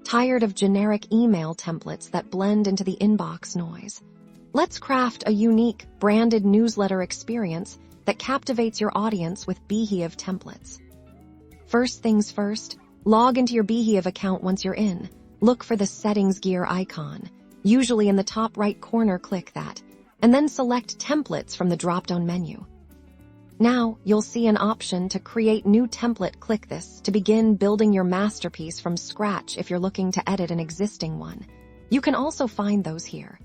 Tired of generic email templates that blend into the inbox noise? Let's craft a unique, branded newsletter experience that captivates your audience with Beehiiv templates. First things first, log into your Beehiiv account once you're in. Look for the settings gear icon. Usually in the top right corner, click that, and then select Templates from the drop-down menu. Now, you'll see an option to create new template. Click this to begin building your masterpiece from scratch if you're looking to edit an existing one. You can also find those here.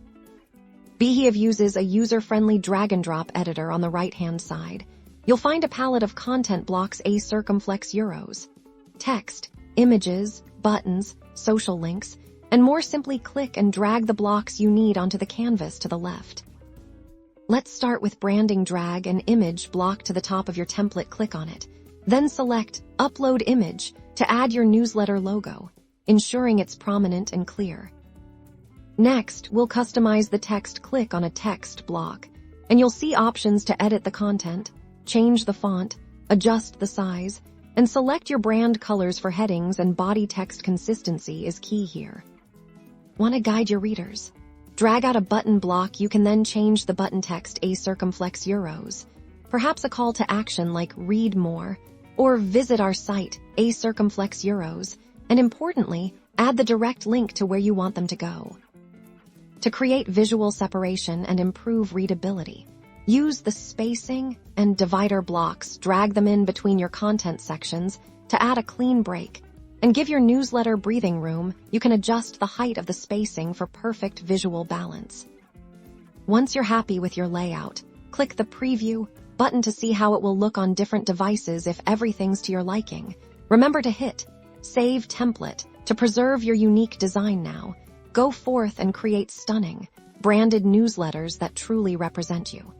Beehiiv uses a user-friendly drag-and-drop editor on the right-hand side. You'll find a palette of content blocks, a circumflex euros, text, images, buttons, social links, and more. Simply click and drag the blocks you need onto the canvas to the left. Let's start with branding. Drag an image block to the top of your template, click on it. Then select Upload Image to add your newsletter logo, ensuring it's prominent and clear. Next, we'll customize the text. Click on a text block, and you'll see options to edit the content, change the font, adjust the size, and select your brand colors for headings and body. Text consistency is key here. Want to guide your readers? Drag out a button block. You can then change the button text, a circumflex euros, perhaps a call to action like read more or visit our site, a circumflex euros, and importantly, add the direct link to where you want them to go. To create visual separation and improve readability, use the spacing and divider blocks. Drag them in between your content sections to add a clean break and give your newsletter breathing room. You can adjust the height of the spacing for perfect visual balance. Once you're happy with your layout, click the Preview button to see how it will look on different devices. If everything's to your liking, remember to hit Save Template to preserve your unique design. Now, go forth and create stunning, branded newsletters that truly represent you.